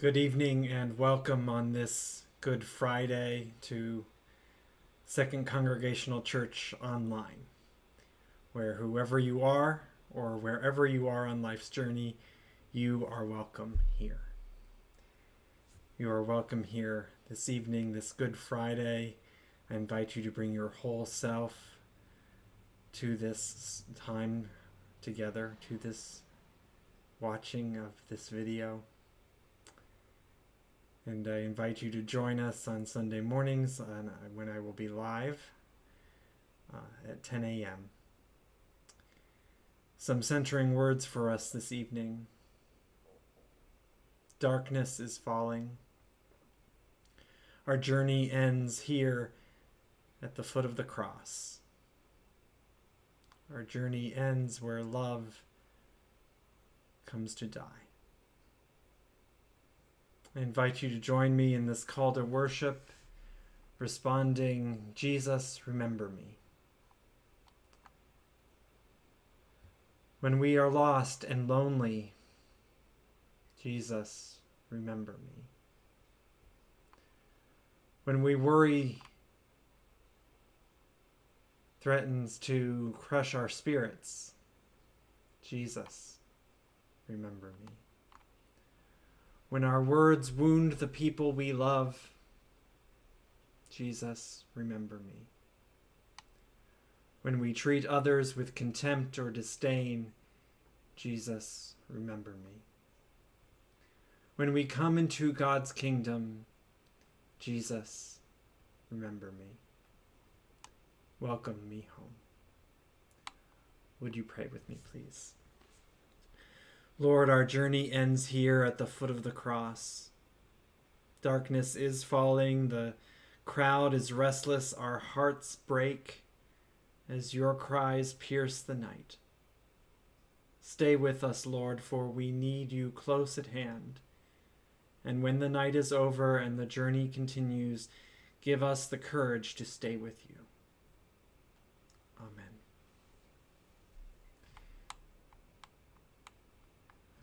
Good evening and welcome on this Good Friday to Second Congregational Church online, where whoever you are or wherever you are on life's journey, you are welcome here. You are welcome here this evening, this Good Friday. I invite you to bring your whole self to this time together, to this watching of this video. And I invite you to join us on Sunday mornings when I will be live at 10 a.m. Some centering words for us this evening. Darkness is falling. Our journey ends here at the foot of the cross. Our journey ends where love comes to die. I invite you to join me in this call to worship, responding, Jesus, remember me. When we are lost and lonely, Jesus, remember me. When we worry threatens to crush our spirits, Jesus, remember me. When our words wound the people we love, Jesus, remember me. When we treat others with contempt or disdain, Jesus, remember me. When we come into God's kingdom, Jesus, remember me. Welcome me home. Would you pray with me, please? Lord, our journey ends here at the foot of the cross. Darkness is falling, the crowd is restless, our hearts break as your cries pierce the night. Stay with us, Lord, for we need you close at hand. And when the night is over and the journey continues, give us the courage to stay with you. Amen.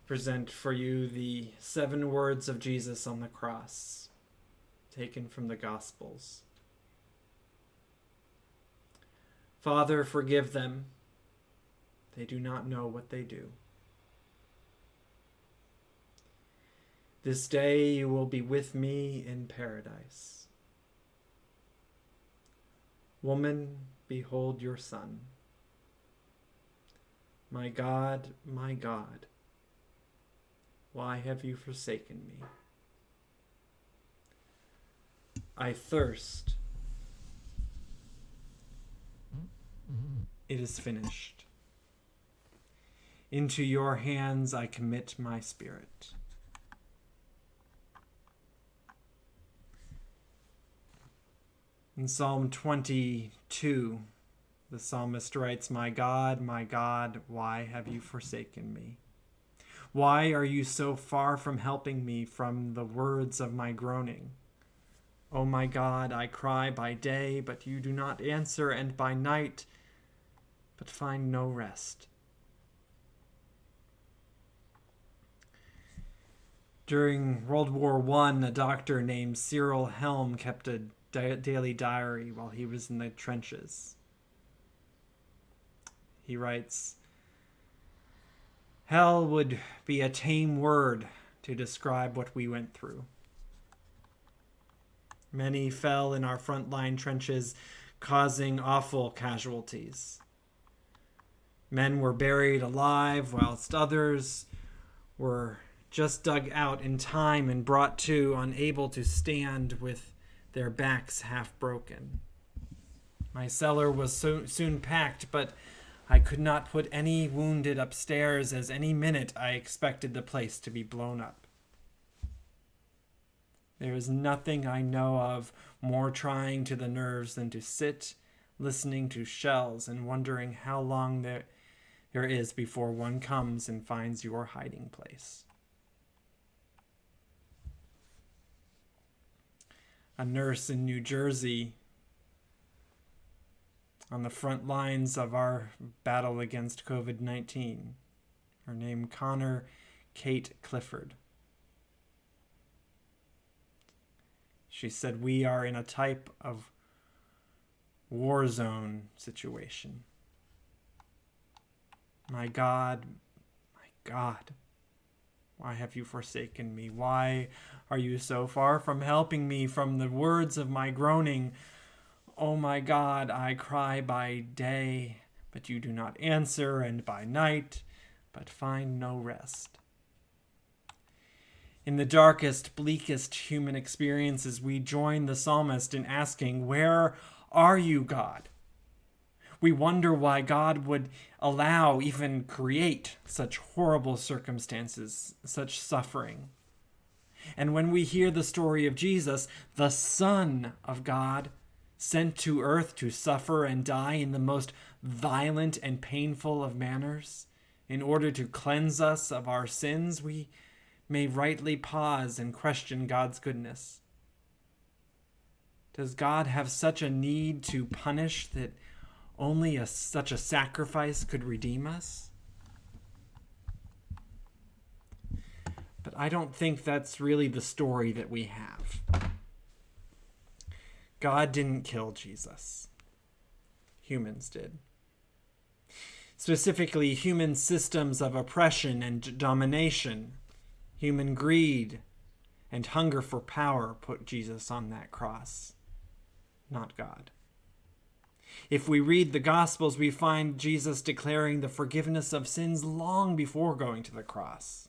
Present for you the 7 words of Jesus on the cross, taken from the Gospels. Father, forgive them. They do not know what they do. This day you will be with me in paradise. Woman, behold your son. My God, why have you forsaken me? I thirst. It is finished. Into your hands I commit my spirit. In Psalm 22, the psalmist writes, my God, why have you forsaken me? Why are you so far from helping me from the words of my groaning? O my God, I cry by day, but you do not answer, and by night, but find no rest. During World War I, a doctor named Cyril Helm kept a daily diary while he was in the trenches. He writes, hell would be a tame word to describe what we went through. Many fell in our frontline trenches, causing awful casualties. Men were buried alive, whilst others were just dug out in time and brought to, unable to stand, with their backs half broken. My cellar was soon packed, but I could not put any wounded upstairs, as any minute I expected the place to be blown up. There is nothing I know of more trying to the nerves than to sit listening to shells and wondering how long there is before one comes and finds your hiding place. A nurse in New Jersey, on the front lines of our battle against COVID-19, her name Connor Kate Clifford. She said, we are in a type of war zone situation. My God, why have you forsaken me? Why are you so far from helping me? From the words of my groaning, oh my God, I cry by day, but you do not answer, and by night, but find no rest. In the darkest, bleakest human experiences, we join the psalmist in asking, where are you, God? We wonder why God would allow, even create, such horrible circumstances, such suffering. And when we hear the story of Jesus, the Son of God, sent to earth to suffer and die in the most violent and painful of manners, in order to cleanse us of our sins, we may rightly pause and question God's goodness. Does God have such a need to punish that only such a sacrifice could redeem us? But I don't think that's really the story that we have. God didn't kill Jesus. Humans did. Specifically, human systems of oppression and domination, human greed and hunger for power put Jesus on that cross, not God. If we read the Gospels, we find Jesus declaring the forgiveness of sins long before going to the cross.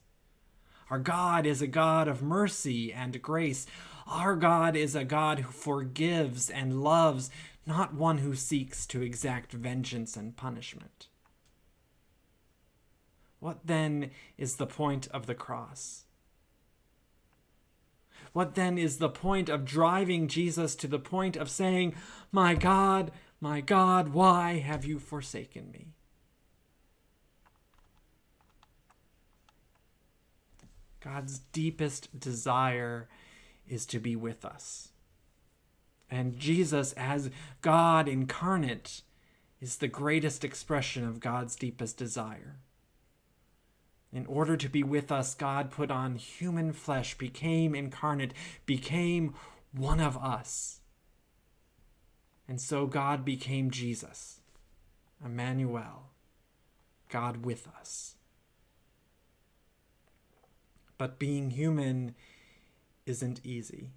Our God is a God of mercy and grace. Our God is a God who forgives and loves, not one who seeks to exact vengeance and punishment. What then is the point of the cross? What then is the point of driving Jesus to the point of saying, my God, why have you forsaken me? God's deepest desire is to be with us. And Jesus, as God incarnate, is the greatest expression of God's deepest desire. In order to be with us, God put on human flesh, became incarnate, became one of us. And so God became Jesus, Emmanuel, God with us. But being human isn't easy.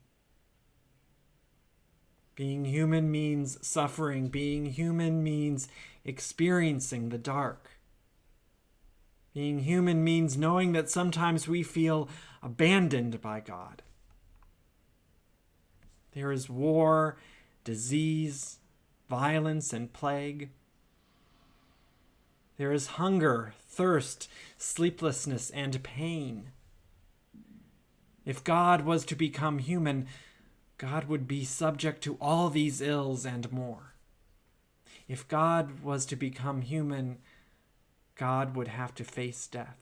Being human means suffering. Being human means experiencing the dark. Being human means knowing that sometimes we feel abandoned by God. There is war, disease, violence, and plague. There is hunger, thirst, sleeplessness, and pain. If God was to become human, God would be subject to all these ills and more. If God was to become human, God would have to face death.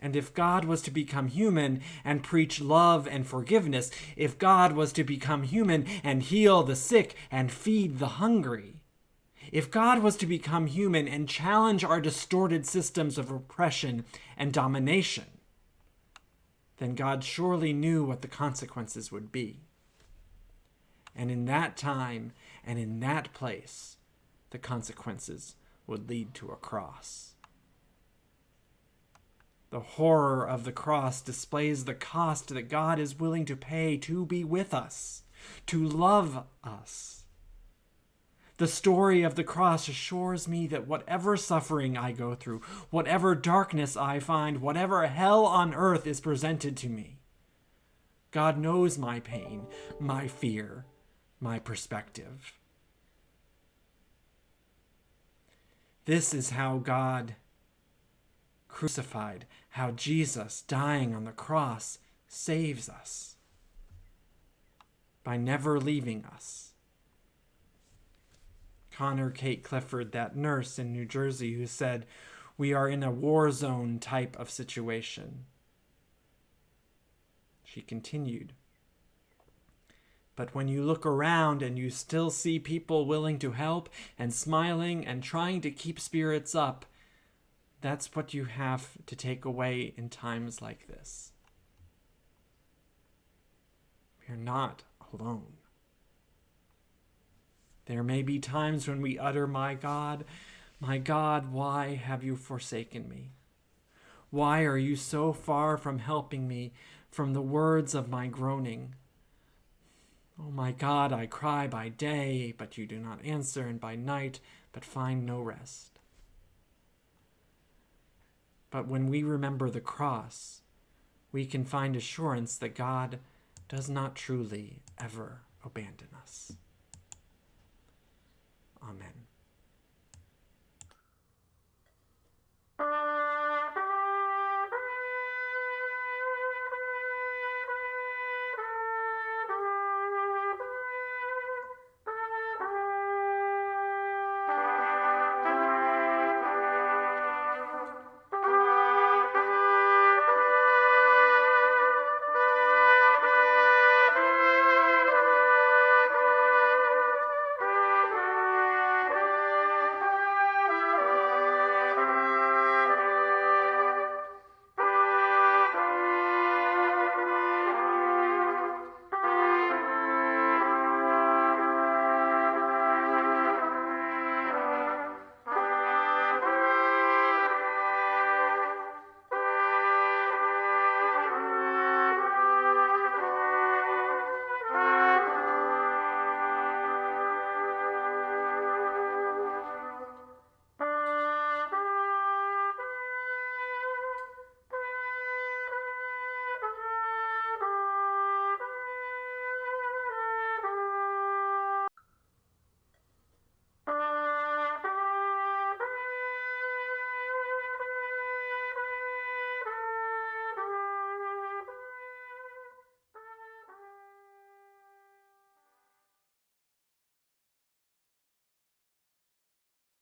And if God was to become human and preach love and forgiveness, if God was to become human and heal the sick and feed the hungry, if God was to become human and challenge our distorted systems of oppression and domination, then God surely knew what the consequences would be. And in that time and in that place, the consequences would lead to a cross. The horror of the cross displays the cost that God is willing to pay to be with us, to love us. The story of the cross assures me that whatever suffering I go through, whatever darkness I find, whatever hell on earth is presented to me, God knows my pain, my fear, my perspective. This is how God crucified, how Jesus dying on the cross saves us by never leaving us. Connor Kate Clifford, that nurse in New Jersey who said, "We are in a war zone type of situation." She continued, "But when you look around and you still see people willing to help and smiling and trying to keep spirits up, that's what you have to take away in times like this." we are not alone. There may be times when we utter, my God, why have you forsaken me? Why are you so far from helping me from the words of my groaning? Oh my God, I cry by day, but you do not answer, and by night, but find no rest. But when we remember the cross, we can find assurance that God does not truly ever abandon us. Amen.